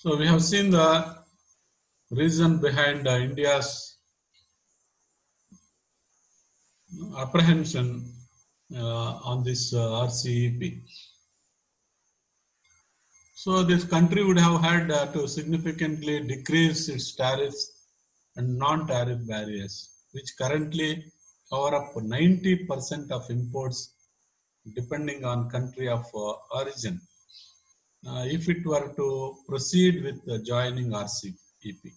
So we have seen the reason behind India's apprehension on this RCEP. So this country would have had to significantly decrease its tariffs and non-tariff barriers, which currently cover up 90% of imports depending on country of origin. If it were to proceed with joining RCEP.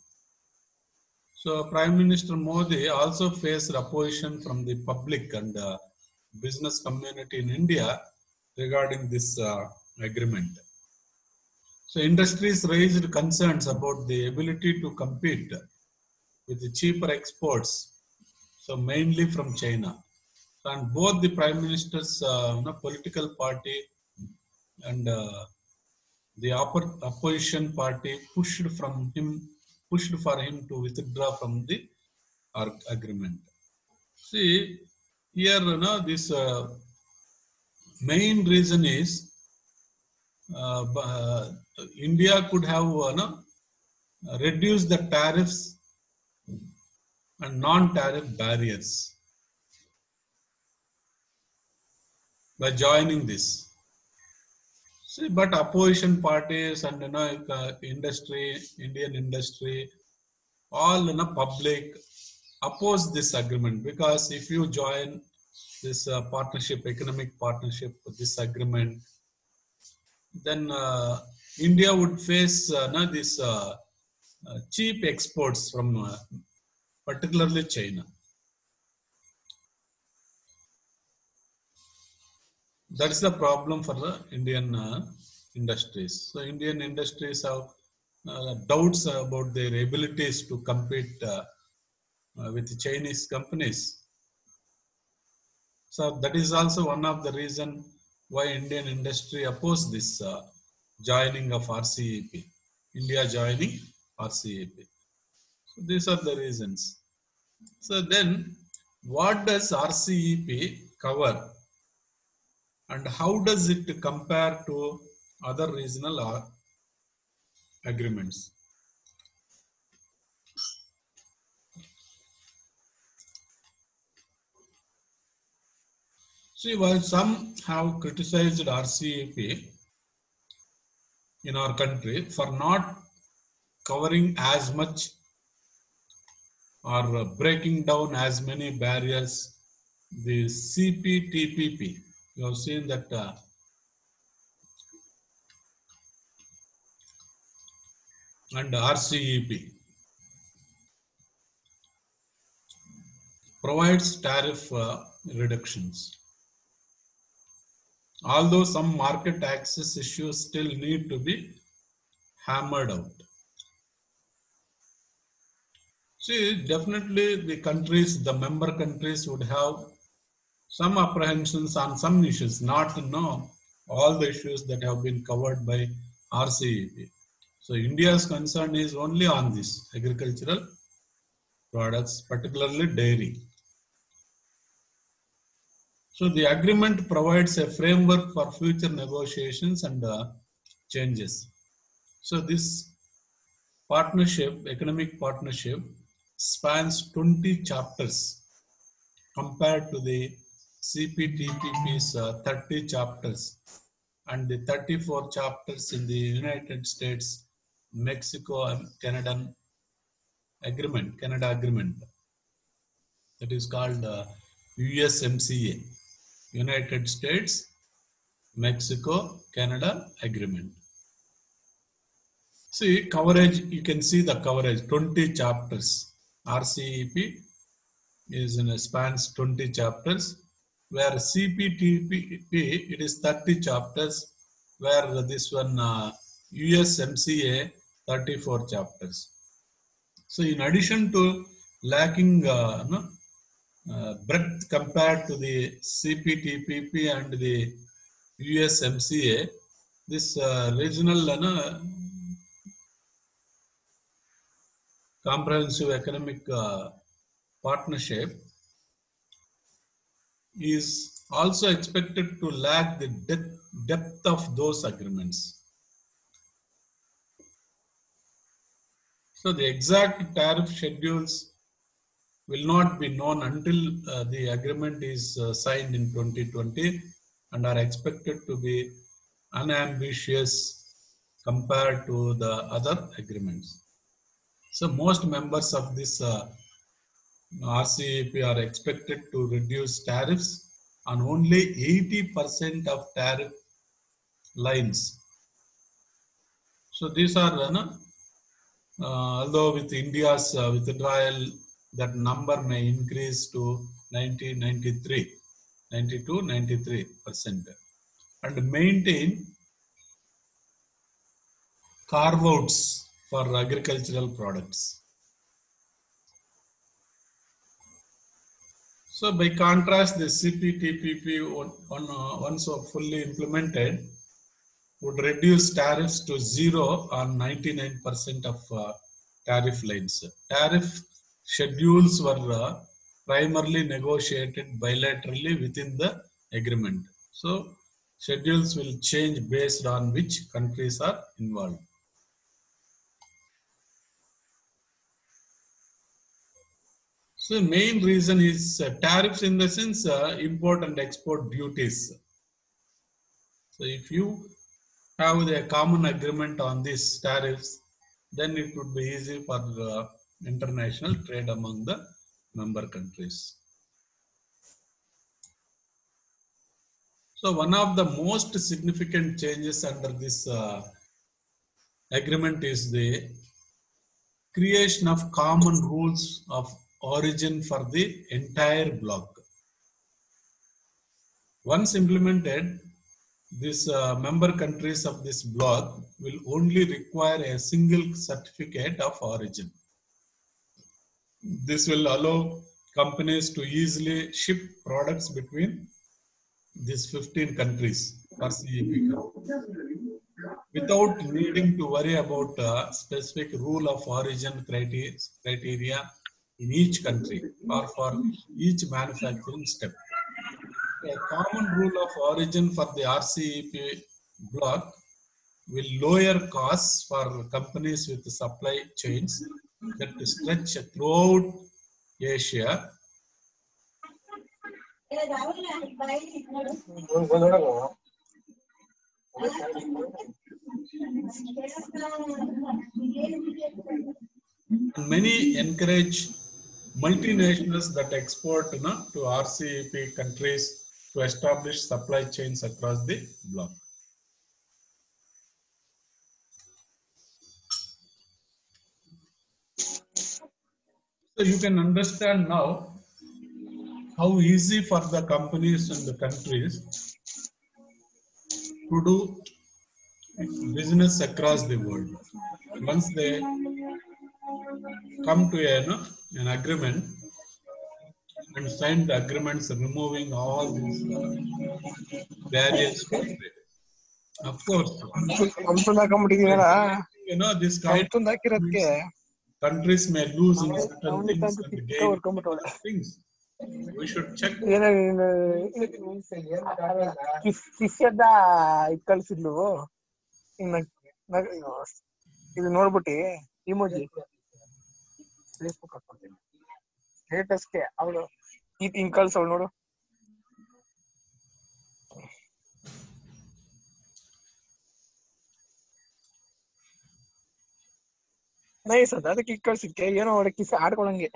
So Prime Minister Modi also faced opposition from the public and business community in India regarding this agreement. So industries raised concerns about the ability to compete with the cheaper exports, so mainly from China. And both the Prime Minister's political party and the opposition party pushed for him to withdraw from the agreement. See, here, this main reason is India could have reduced the tariffs and non-tariff barriers by joining this. See, but opposition parties and industry, Indian industry, all public oppose this agreement, because if you join this economic partnership, this agreement, then India would face this cheap exports from particularly China. That's the problem for the Indian industries. So Indian industries have doubts about their abilities to compete with Chinese companies. So that is also one of the reason why Indian industry opposed this joining of RCEP. India joining RCEP. So these are the reasons. So then, what does RCEP cover, and how does it compare to other regional agreements? See, while some have criticized RCEP in our country for not covering as much or breaking down as many barriers, the CPTPP, you have seen that and RCEP provides tariff reductions. Although some market access issues still need to be hammered out. See, definitely the member countries would have some apprehensions on some issues, not to know all the issues that have been covered by RCEP. So India's concern is only on this agricultural products, particularly dairy. So the agreement provides a framework for future negotiations and changes. So this economic partnership, spans 20 chapters compared to the CPTPP's 30 chapters and the 34 chapters in the United States, Mexico and Canada agreement, that is called USMCA, United States, Mexico, Canada agreement. See, coverage, you can see the coverage, 20 chapters. RCEP is in a spans 20 chapters, where CPTPP, it is 30 chapters, where this one USMCA, 34 chapters. So in addition to lacking breadth compared to the CPTPP and the USMCA, this regional comprehensive economic partnership is also expected to lack the depth of those agreements. So the exact tariff schedules will not be known until the agreement is signed in 2020 and are expected to be unambitious compared to the other agreements. So most members of this RCEP are expected to reduce tariffs on only 80% of tariff lines. So these are, although with India's withdrawal, that number may increase to 93% and maintain carve-outs for agricultural products. So by contrast, the CPTPP, once fully implemented, would reduce tariffs to zero on 99% of tariff lines. Tariff schedules were primarily negotiated bilaterally within the agreement. So schedules will change based on which countries are involved. So main reason is tariffs in the sense import and export duties. So if you have a common agreement on these tariffs, then it would be easy for international trade among the member countries. So one of the most significant changes under this agreement is the creation of common rules of origin for the entire bloc. Once implemented, these member countries of this bloc will only require a single certificate of origin. This will allow companies to easily ship products between these 15 countries or CEP without needing to worry about a specific rule of origin criteria in each country or for each manufacturing step. A common rule of origin for the RCEP bloc will lower costs for companies with supply chains that stretch throughout Asia. And many encourage multinationals that export to RCEP countries to establish supply chains across the bloc. So you can understand now how easy for the companies and the countries to do business across the world. Once they come to an agreement and sign the agreements removing all these barriers for trade. Of course, this kind of countries may lose in certain things and gain in other things. We should check. ಇದು ನೋಡ್ಬಿಟ್ಟು emoji Facebook ಹಾಕ್ಕೊಡ್ತೀನಿ ಸ್ಟೇಟಸ್ಗೆ ಅವಳು ಹಿಂಗ್ ಕಳ್ಸವಳು ನೋಡು nice ಅದ ಅದಕ್ಕೆ ಈಗ ಕಳ್ಸಿದ್ಕೆ ಏನೋ ಅವಳ kiss ಆಡ್ಕೊಳಂಗೆ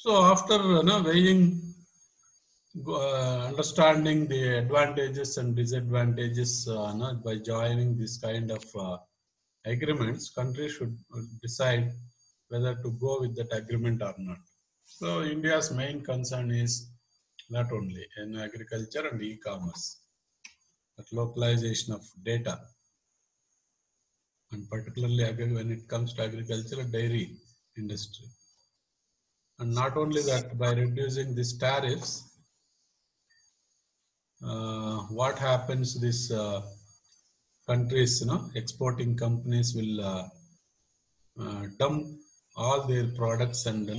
So after weighing, understanding the advantages and disadvantages by joining this kind of agreements, countries should decide whether to go with that agreement or not. So India's main concern is not only in agriculture and e-commerce, but localization of data, and particularly when it comes to agriculture and dairy industry. And not only that, by reducing these tariffs, what happens, these countries, exporting companies will dump all their products and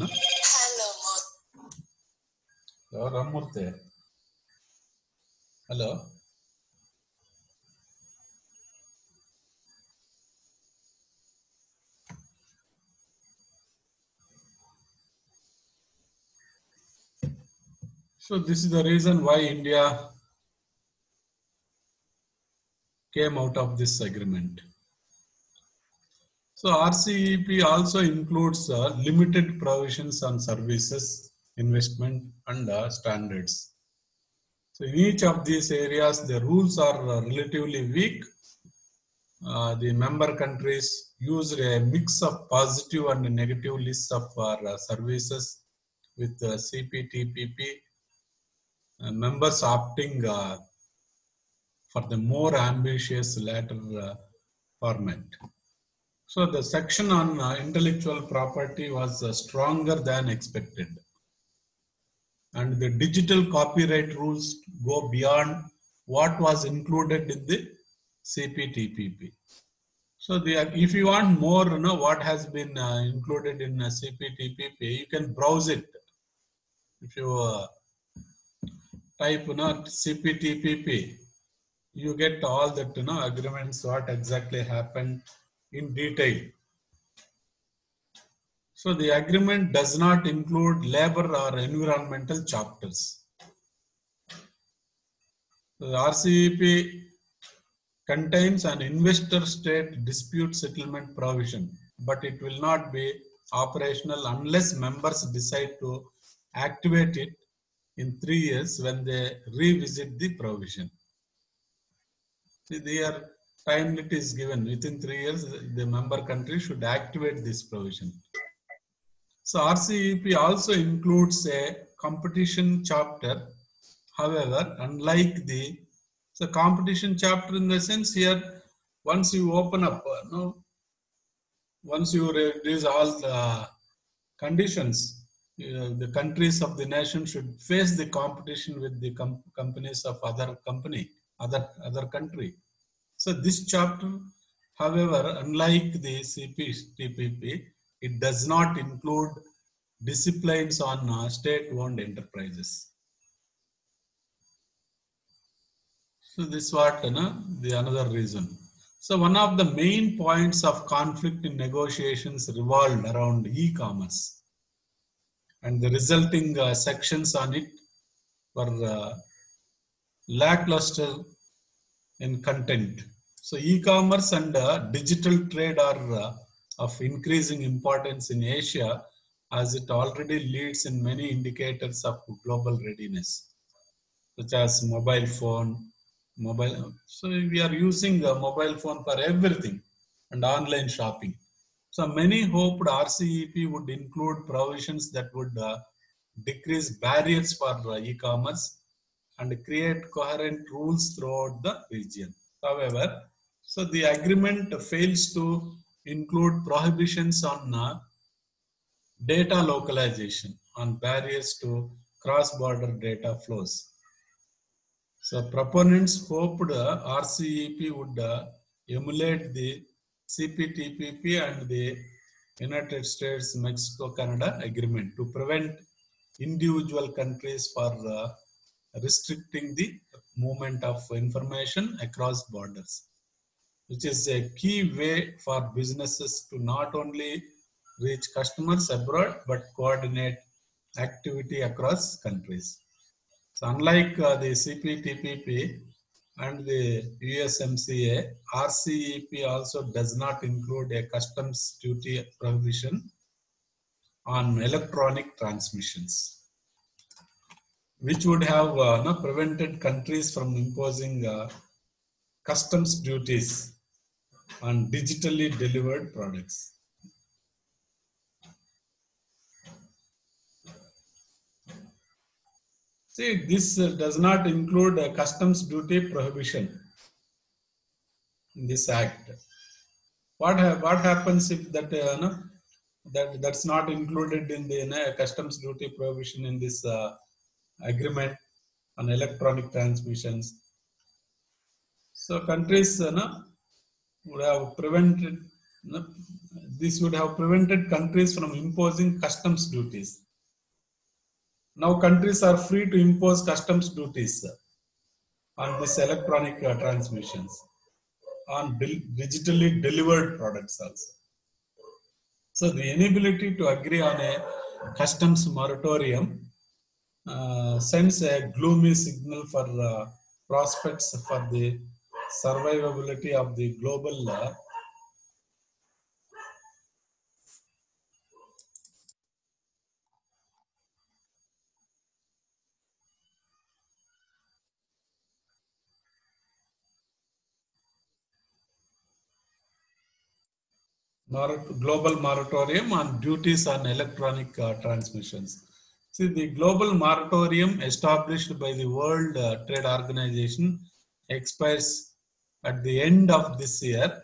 Hello, Ramurthy. Hello. So this is the reason why India came out of this agreement. So RCEP also includes limited provisions on services, investment and standards. So in each of these areas, the rules are relatively weak. The member countries used a mix of positive and negative lists of services with CPTPP, members opting for the more ambitious latter format. So the section on intellectual property was stronger than expected. And the digital copyright rules go beyond what was included in the CPTPP. So if you want more, what has been included in CPTPP, you can browse it. If you type CPTPP, you get all that agreements, what exactly happened in detail. So the agreement does not include labor or environmental chapters. The RCEP contains an investor-state dispute settlement provision, but it will not be operational unless members decide to activate it in 3 years when they revisit the provision. See, their time limit is given. Within 3 years, the member country should activate this provision. So RCEP also includes a competition chapter. However, unlike the competition chapter, in the sense here, once you open up, once you reduce all the conditions, the countries of the nation should face the competition with the companies of other country. So this chapter, however, unlike the CPTPP, it does not include disciplines on state-owned enterprises. So this is what the another reason. So one of the main points of conflict in negotiations revolved around e-commerce, and the resulting sections on it were lackluster in content. So e-commerce and digital trade are of increasing importance in Asia, as it already leads in many indicators of global readiness, such as mobile phone. So we are using a mobile phone for everything and online shopping. So many hoped RCEP would include provisions that would decrease barriers for e-commerce and create coherent rules throughout the region. However, so the agreement fails to include prohibitions on data localization, on barriers to cross-border data flows. So proponents hoped RCEP would emulate the CPTPP and the United States, Mexico, Canada agreement to prevent individual countries for restricting the movement of information across borders, which is a key way for businesses to not only reach customers abroad but coordinate activity across countries. So unlike the CPTPP and the USMCA, RCEP also does not include a customs duty prohibition on electronic transmissions, which would have prevented countries from imposing customs duties on digitally delivered products. See, this does not include a customs duty prohibition in this act. What happens if that's not included in the customs duty prohibition in this agreement on electronic transmissions? So countries would have prevented No, this would have prevented countries from imposing customs duties. Now countries are free to impose customs duties on this electronic transmissions, on digitally delivered products also. So the inability to agree on a customs moratorium sends a gloomy signal for prospects for the survivability of the global global moratorium on duties on electronic transmissions. See, the global moratorium established by the World Trade Organization expires at the end of this year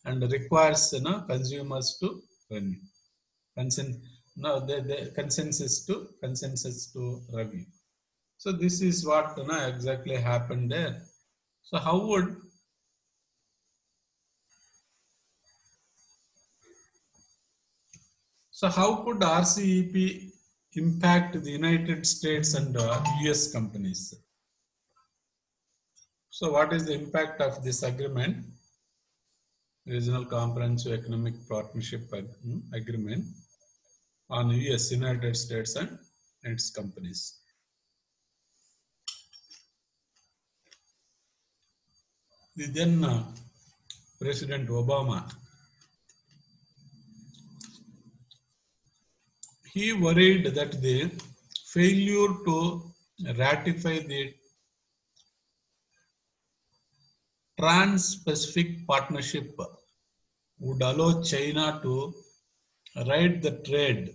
and requires consumers to renew. Consent, no, the consensus to review. So this is what exactly happened there. So how could RCEP impact the United States and US companies? So what is the impact of this agreement, Regional Comprehensive Economic Partnership Agreement, on US, United States and its companies? The then President Obama, he worried that the failure to ratify the Trans-Pacific Partnership would allow China to write the trade.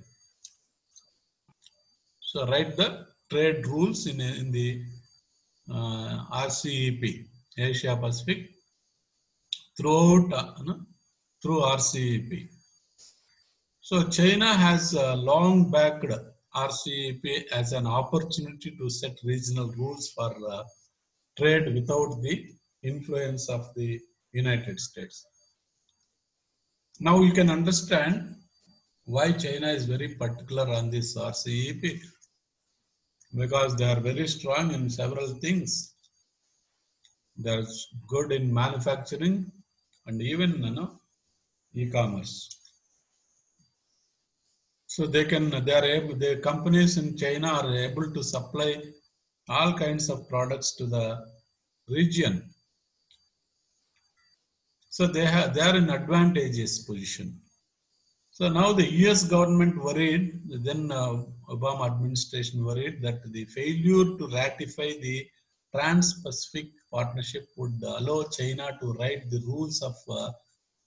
So write the trade rules in the RCEP, Asia Pacific, throughout through RCEP. So China has long backed RCEP as an opportunity to set regional rules for trade without the influence of the United States. Now you can understand why China is very particular on this RCEP, because they are very strong in several things. They are good in manufacturing and even e-commerce. So the companies in China are able to supply all kinds of products to the region. So they are in advantageous position. So now the US government worried, then Obama administration worried that the failure to ratify the Trans-Pacific Partnership would allow China to write the rules of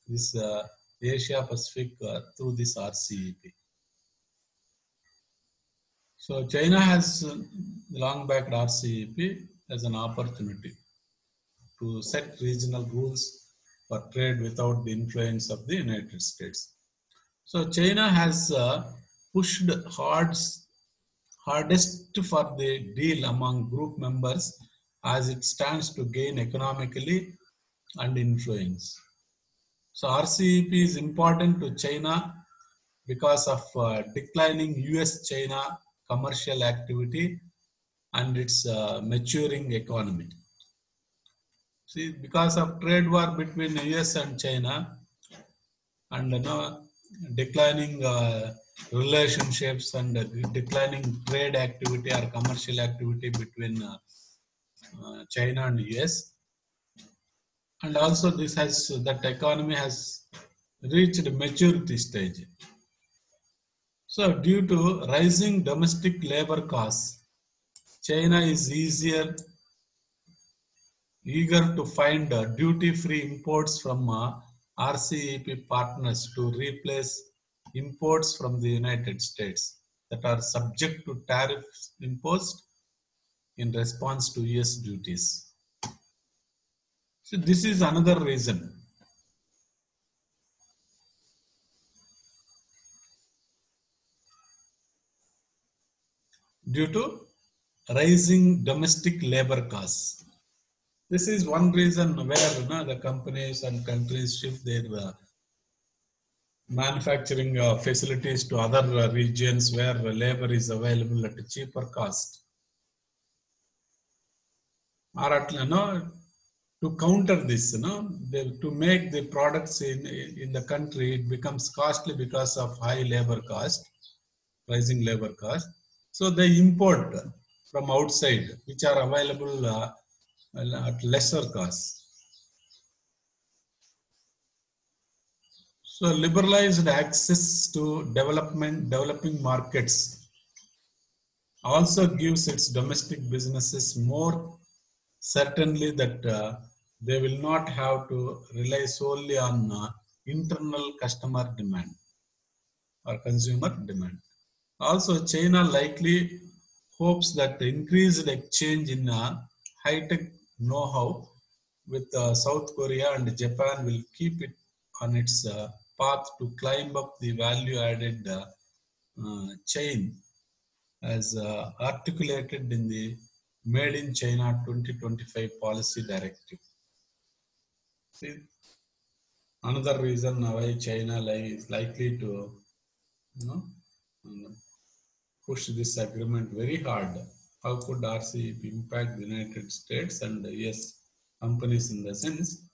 this Asia Pacific through this RCEP. So China has long backed RCEP as an opportunity to set regional rules for trade without the influence of the United States. So China has pushed hardest for the deal among group members as it stands to gain economically and influence. So RCEP is important to China because of declining US-China commercial activity and its maturing economy. See, because of trade war between US and China and declining relationships and declining trade activity or commercial activity between China and US, and also that economy has reached maturity stage. So due to rising domestic labor costs, China is eager to find duty-free imports from RCEP partners to replace imports from the United States that are subject to tariffs imposed in response to US duties. So this is another reason. Due to rising domestic labor costs. This is one reason where the companies and countries shift their manufacturing facilities to other regions where labor is available at a cheaper cost. Or at, to counter this, to make the products in the country, it becomes costly because of high labor cost, rising labor cost. So they import from outside, which are available at lesser cost. So liberalized access to developing markets also gives its domestic businesses more certainly that they will not have to rely solely on internal customer demand or consumer demand. Also, China likely hopes that the increased exchange in high-tech know-how with South Korea and Japan will keep it on its path to climb up the value-added chain as articulated in the Made in China 2025 policy directive. See, another reason why China is likely to push this agreement very hard. How could RCEP impact the United States and US companies in the sense?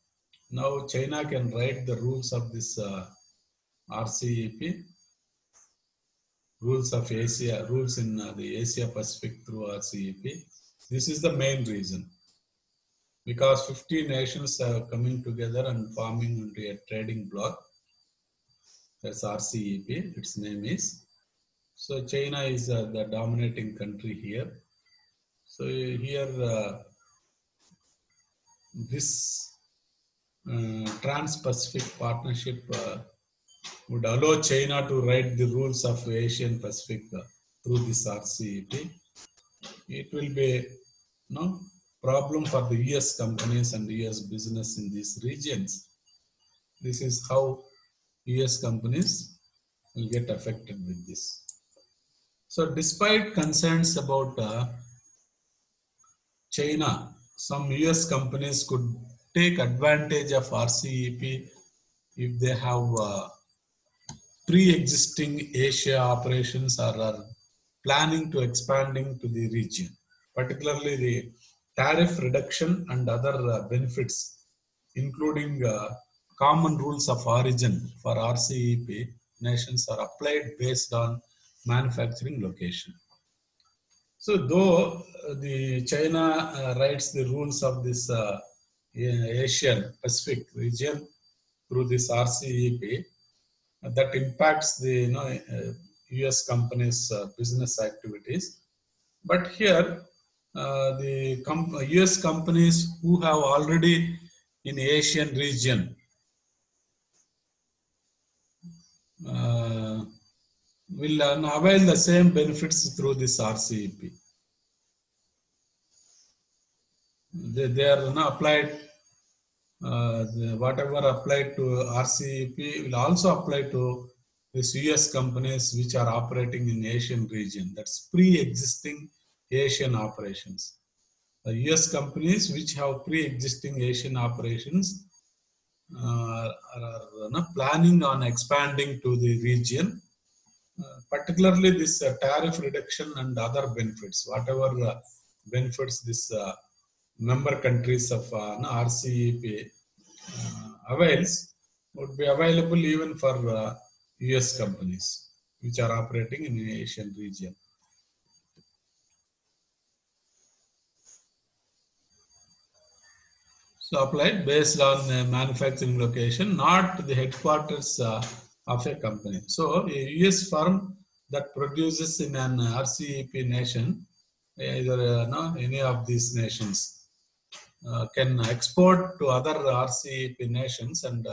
Now China can write the rules of this RCEP, rules of Asia, rules in the Asia Pacific through RCEP. This is the main reason. Because 50 nations are coming together and forming into a trading bloc. That's RCEP, its name is. So China is the dominating country here. So here this Trans-Pacific Partnership would allow China to write the rules of Asian Pacific through this RCEP. It will be no problem for the US companies and US business in these regions. This is how US companies will get affected with this. So despite concerns about China, some US companies could take advantage of RCEP if they have pre-existing Asia operations or are planning to expanding to the region, particularly the tariff reduction and other benefits, including common rules of origin for RCEP nations are applied based on manufacturing location. So though the China writes the rules of this Asian Pacific region through this RCEP, that impacts the US companies' business activities. But here, the US companies who have already in Asian region will avail the same benefits through this RCEP. They are applied, whatever applied to RCEP will also apply to these US companies which are operating in Asian region. That's pre-existing Asian operations. The US companies which have pre-existing Asian operations are planning on expanding to the region, particularly this tariff reduction and other benefits, whatever benefits this member countries of RCEP avails would be available even for US companies which are operating in the Asian region. So applied based on manufacturing location, not the headquarters of a company. So a US firm that produces in an RCEP nation, either any of these nations, can export to other RCEP nations and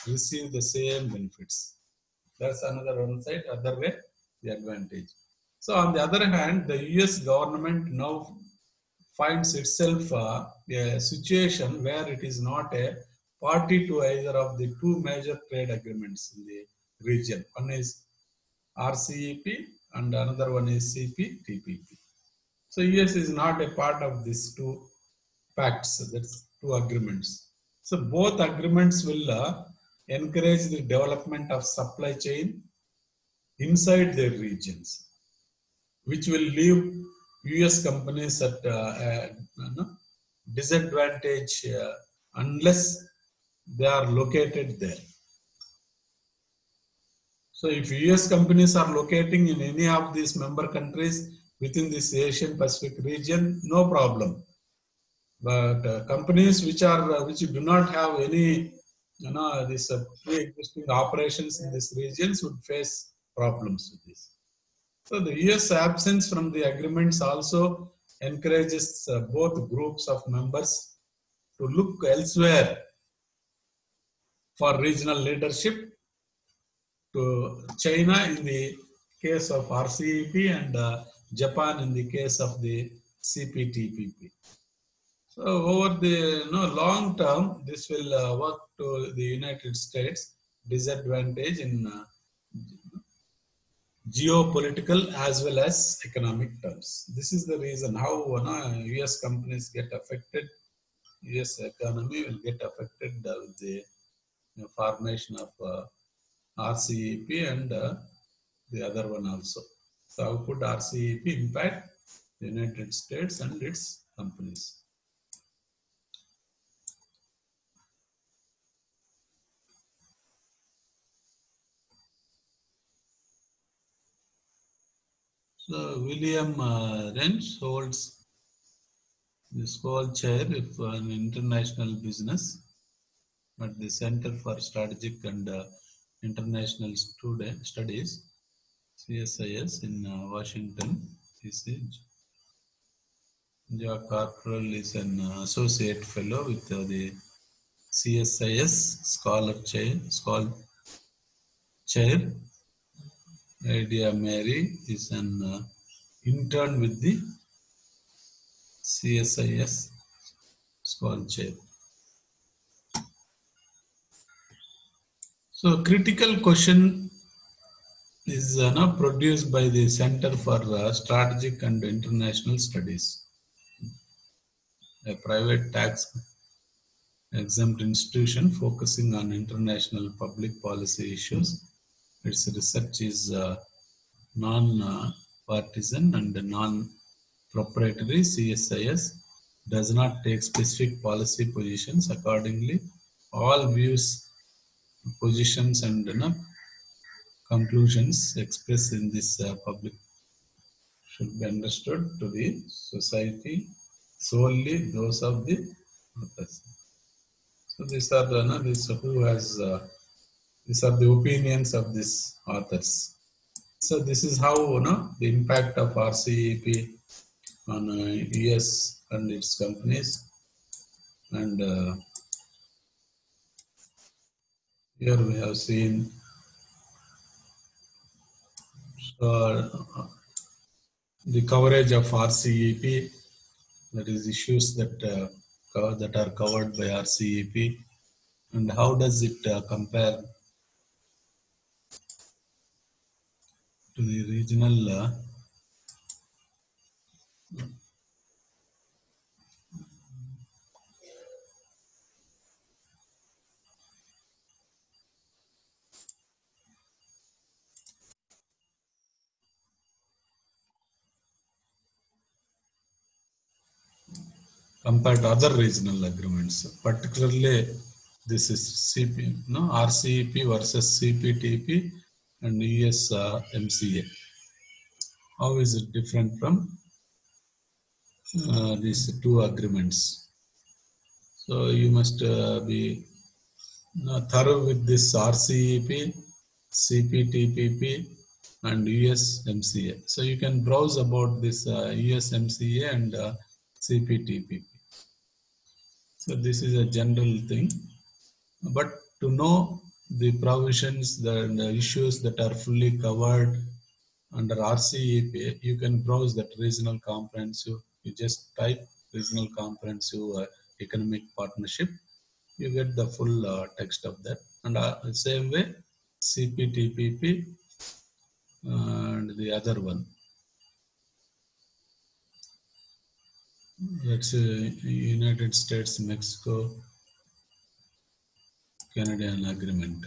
receive the same benefits. That's another one side, other way, the advantage. So on the other hand, the US government now finds itself a situation where it is not a party to either of the two major trade agreements in the region. One is RCEP and another one is CPTPP. So US is not a part of these two pacts. That's two agreements. So both agreements will encourage the development of supply chain inside their regions, which will leave US companies at disadvantage unless they are located there. So if US companies are locating in any of these member countries within this Asian Pacific region, no problem. But companies which do not have any, this pre-existing operations in these regions would face problems with this. So the US absence from the agreements also encourages both groups of members to look elsewhere for regional leadership, to China in the case of RCEP and Japan in the case of the CPTPP. So over the long term, this will work to the United States disadvantage in geopolitical as well as economic terms. This is the reason how US companies get affected. US economy will get affected with the formation of RCEP and the other one also. So how could RCEP impact the United States and its companies? So William Wrench holds this whole chair for an international business at the Center for Strategic and International Studies, CSIS in Washington, DC. Jack Carpenter is an associate fellow with the CSIS Chair. Idea Mary is an intern with the CSIS Scholar Chair. So critical question is now produced by the Center for Strategic and International Studies, a private tax exempt institution focusing on international public policy issues. Its research is non-partisan and non-proprietary. CSIS does not take specific policy positions. Accordingly, all views, positions and conclusions expressed in this public should be understood to the society solely those of the authors. So these are these are the opinions of these authors. So this is how the impact of RCEP on US and its companies, and here we have seen the coverage of RCEP, that is issues that that are covered by RCEP, and how does it compare to the regional compared to other regional agreements, particularly this is RCEP versus CPTP and US MCA. How is it different from these two agreements? So you must be thorough with this RCEP, CPTPP and USMCA. So you can browse about this USMCA and CPTPP. So this is a general thing, but to know the provisions, the issues that are fully covered under RCEP, you can browse that regional comprehensive. You just type regional comprehensive economic partnership, you get the full text of that. And the same way, CPTPP and the other one. Let's say United States, Mexico, Canadian agreement.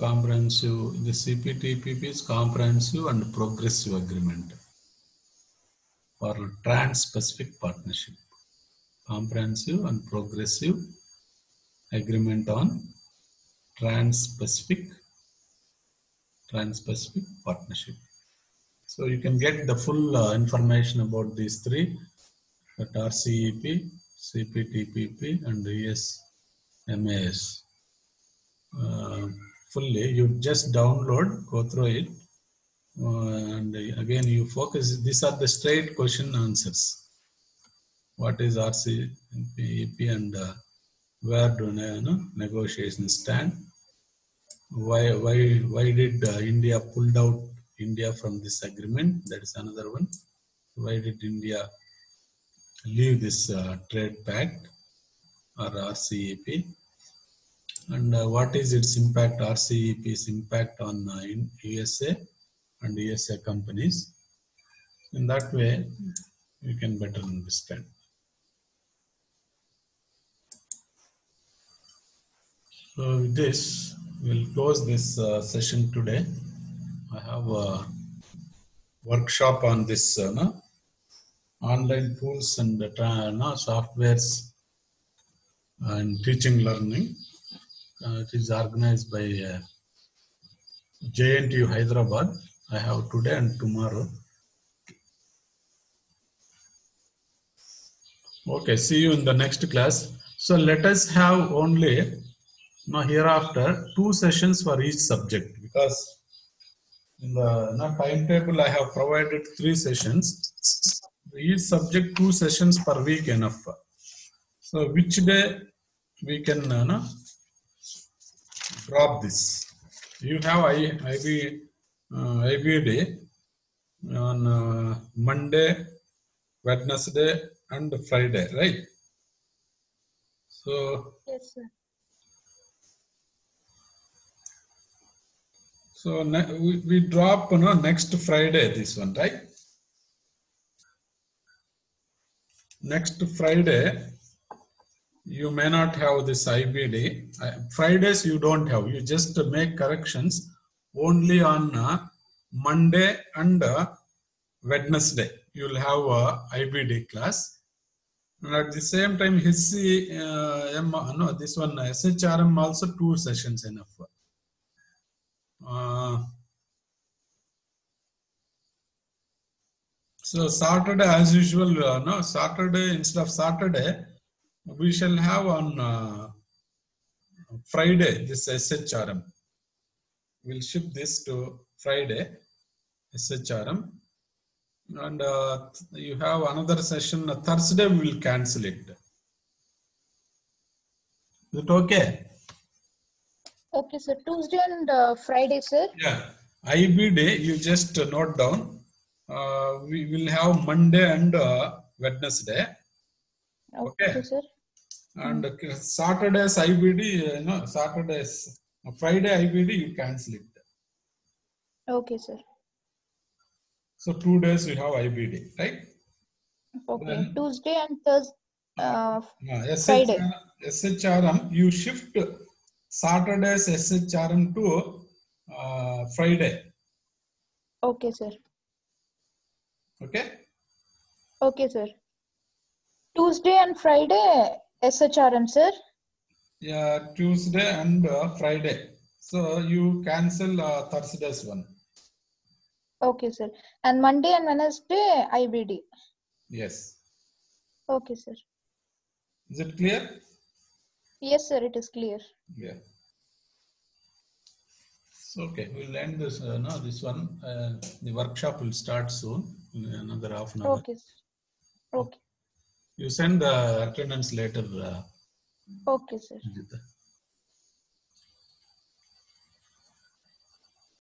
Comprehensive, the CPTPP is comprehensive and progressive agreement for Trans-Pacific Partnership. Comprehensive and progressive agreement on Trans-Pacific Partnership. So you can get the full information about these three, that RCEP, CPTPP and USMAS. Fully, you just download, go through it, and again you focus. These are the straight question answers. What is RCEP and where do negotiations stand? Why did India pulled out India from this agreement? That is another one. Why did India leave this trade pact or RCEP? And what is its impact, RCEP's impact on in USA and USA companies? In that way, you can better understand. So with this, we'll close this session today. I have a workshop on this online tools and softwares and teaching learning. It is organized by JNTU Hyderabad. I have today and tomorrow. Okay, see you in the next class. So let us have only now hereafter 2 sessions for each subject, because in the timetable I have provided 3 sessions. Each subject 2 sessions per week enough. So which day we can drop this? You have IBD on Monday, Wednesday and Friday, right? So Yes, sir. So we drop next Friday this one, right? Next Friday you may not have this IBD. Fridays you don't have. You just make corrections only on Monday and Wednesday. You will have a IBD class. And at the same time, this one SHRM also 2 sessions enough. So Saturday, as usual, Saturday instead of Saturday, we shall have on Friday this SHRM. We'll shift this to Friday SHRM, and you have another session Thursday. We will cancel it. Is it okay? Okay, sir. Tuesday and Friday, sir. Yeah. IB day, you just note down. We will have Monday and Wednesday. Okay, sir. And Saturday's IBD, Saturday's Friday IBD, you cancel it. Okay, sir. So 2 days we have IBD, right? Okay. Then, Tuesday and Friday. SHRM, you shift Saturday's SHRM to Friday. Okay, sir. Okay? Okay, sir. Tuesday and Friday SHRM, sir. Yeah, Tuesday and Friday. So you cancel Thursday's one. Okay, sir. And Monday and Wednesday IBD. Yes. Okay, sir. Is it clear? Yes, sir. It is clear. Yeah. So, okay, we'll end this. This one. The workshop will start soon. In another half an hour. Okay, sir. Okay. You send the attendance later. Okay, sir.